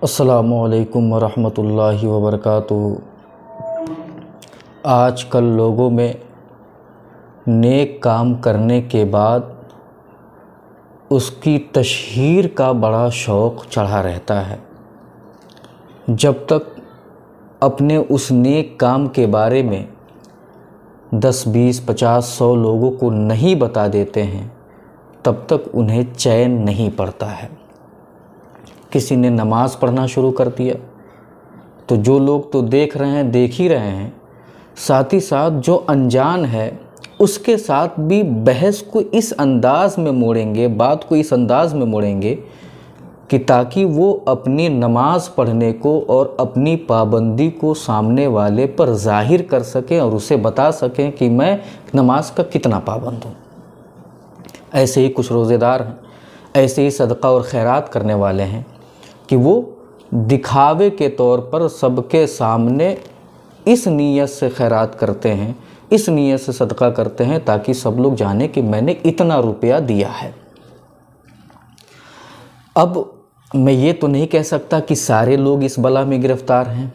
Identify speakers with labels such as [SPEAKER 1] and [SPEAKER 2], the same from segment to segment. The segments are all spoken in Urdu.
[SPEAKER 1] السلام علیکم ورحمۃ اللہ وبرکاتہ۔ آج کل لوگوں میں نیک کام کرنے کے بعد اس کی تشہیر کا بڑا شوق چڑھا رہتا ہے۔ جب تک اپنے اس نیک کام کے بارے میں 10 20 50 100 لوگوں کو نہیں بتا دیتے ہیں تب تک انہیں چین نہیں پڑتا ہے۔ کسی نے نماز پڑھنا شروع کر دیا تو جو لوگ تو دیکھ رہے ہیں دیکھ ہی رہے ہیں، ساتھ ہی ساتھ جو انجان ہے اس کے ساتھ بھی بحث کو اس انداز میں موڑیں گے، بات کو اس انداز میں موڑیں گے کہ تاکہ وہ اپنی نماز پڑھنے کو اور اپنی پابندی کو سامنے والے پر ظاہر کر سکیں اور اسے بتا سکیں کہ میں نماز کا کتنا پابند ہوں۔ ایسے ہی کچھ روزے دار ہیں، ایسے ہی صدقہ اور خیرات کرنے والے ہیں کہ وہ دکھاوے کے طور پر سب کے سامنے اس نیت سے خیرات کرتے ہیں، اس نیت سے صدقہ کرتے ہیں تاکہ سب لوگ جانیں کہ میں نے اتنا روپیہ دیا ہے۔ اب میں یہ تو نہیں کہہ سکتا کہ سارے لوگ اس بلا میں گرفتار ہیں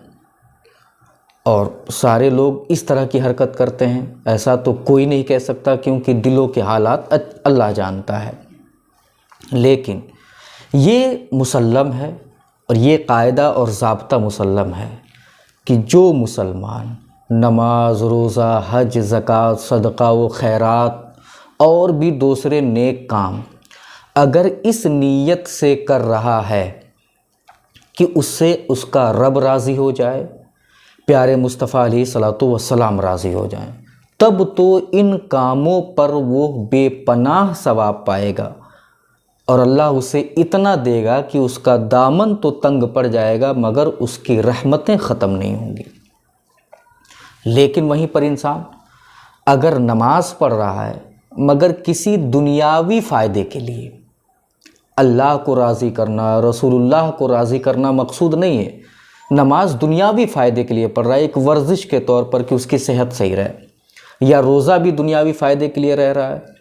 [SPEAKER 1] اور سارے لوگ اس طرح کی حرکت کرتے ہیں، ایسا تو کوئی نہیں کہہ سکتا کیونکہ دلوں کے حالات اللہ جانتا ہے۔ لیکن یہ مسلم ہے اور یہ قاعدہ اور ضابطہ مسلم ہے کہ جو مسلمان نماز، روزہ، حج، زکوٰۃ، صدقہ و خیرات اور بھی دوسرے نیک کام اگر اس نیت سے کر رہا ہے کہ اس سے اس کا رب راضی ہو جائے، پیارے مصطفیٰ علیہ الصلوۃ والسلام راضی ہو جائیں، تب تو ان کاموں پر وہ بے پناہ ثواب پائے گا اور اللہ اسے اتنا دے گا کہ اس کا دامن تو تنگ پڑ جائے گا مگر اس کی رحمتیں ختم نہیں ہوں گی۔ لیکن وہیں پر انسان اگر نماز پڑھ رہا ہے مگر کسی دنیاوی فائدے کے لیے، اللہ کو راضی کرنا، رسول اللہ کو راضی کرنا مقصود نہیں ہے، نماز دنیاوی فائدے کے لیے پڑھ رہا ہے، ایک ورزش کے طور پر کہ اس کی صحت صحیح رہے، یا روزہ بھی دنیاوی فائدے کے لیے رہ رہا ہے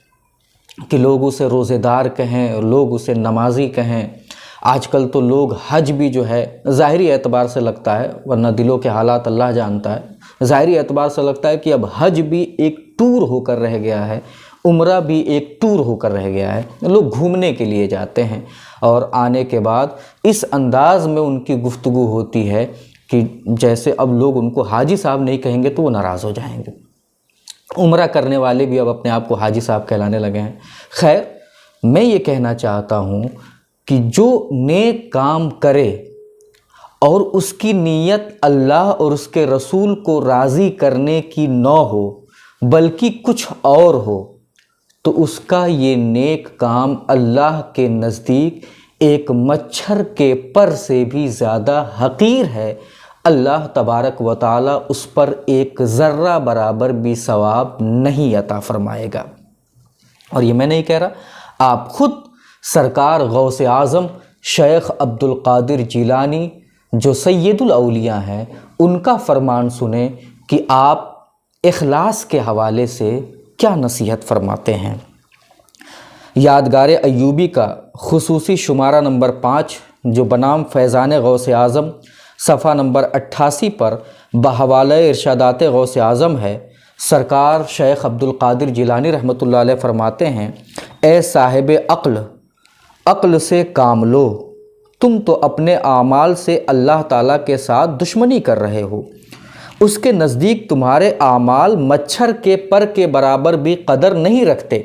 [SPEAKER 1] کہ لوگ اسے روزے دار کہیں، لوگ اسے نمازی کہیں۔ آج کل تو لوگ حج بھی جو ہے ظاہری اعتبار سے لگتا ہے، ورنہ دلوں کے حالات اللہ جانتا ہے، ظاہری اعتبار سے لگتا ہے کہ اب حج بھی ایک ٹور ہو کر رہ گیا ہے، عمرہ بھی ایک ٹور ہو کر رہ گیا ہے، لوگ گھومنے کے لیے جاتے ہیں اور آنے کے بعد اس انداز میں ان کی گفتگو ہوتی ہے کہ جیسے اب لوگ ان کو حاجی صاحب نہیں کہیں گے تو وہ ناراض ہو جائیں گے۔ عمرہ کرنے والے بھی اب اپنے آپ کو حاجی صاحب کہلانے لگے ہیں۔ خیر، میں یہ کہنا چاہتا ہوں کہ جو نیک کام کرے اور اس کی نیت اللہ اور اس کے رسول کو راضی کرنے کی نہ ہو بلکہ کچھ اور ہو، تو اس کا یہ نیک کام اللہ کے نزدیک ایک مچھر کے پر سے بھی زیادہ حقیر ہے۔ اللہ تبارک و تعالیٰ اس پر ایک ذرہ برابر بھی ثواب نہیں عطا فرمائے گا۔ اور یہ میں نہیں کہہ رہا، آپ خود سرکار غوث اعظم شیخ عبد القادر جیلانی جو سید الاولیاء ہیں ان کا فرمان سنیں کہ آپ اخلاص کے حوالے سے کیا نصیحت فرماتے ہیں۔ یادگار ایوبی کا خصوصی شمارہ نمبر 5 جو بنام فیضان غوث اعظم صفحہ نمبر 88 پر بحوالہ ارشادات غوث اعظم ہے، سرکار شیخ عبد القادر جیلانی رحمۃ اللہ علیہ فرماتے ہیں، اے صاحب عقل، عقل سے کام لو، تم تو اپنے اعمال سے اللہ تعالیٰ کے ساتھ دشمنی کر رہے ہو، اس کے نزدیک تمہارے اعمال مچھر کے پر کے برابر بھی قدر نہیں رکھتے۔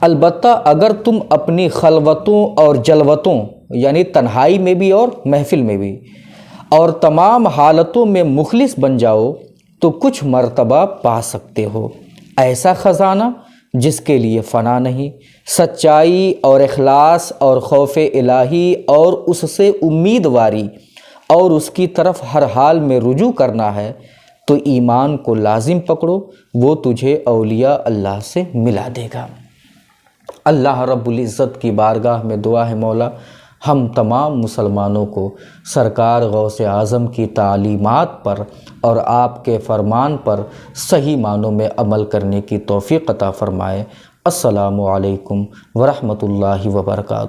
[SPEAKER 1] البتہ اگر تم اپنی خلوتوں اور جلوتوں یعنی تنہائی میں بھی اور محفل میں بھی اور تمام حالتوں میں مخلص بن جاؤ تو کچھ مرتبہ پا سکتے ہو ایسا خزانہ جس کے لیے فنا نہیں۔ سچائی اور اخلاص اور خوف الہی اور اس سے امیدواری اور اس کی طرف ہر حال میں رجوع کرنا ہے تو ایمان کو لازم پکڑو، وہ تجھے اولیاء اللہ سے ملا دے گا۔ اللہ رب العزت کی بارگاہ میں دعا ہے، مولا ہم تمام مسلمانوں کو سرکار غوث اعظم کی تعلیمات پر اور آپ کے فرمان پر صحیح معنوں میں عمل کرنے کی توفیق عطا فرمائے۔ السلام علیکم ورحمۃ اللہ وبرکاتہ۔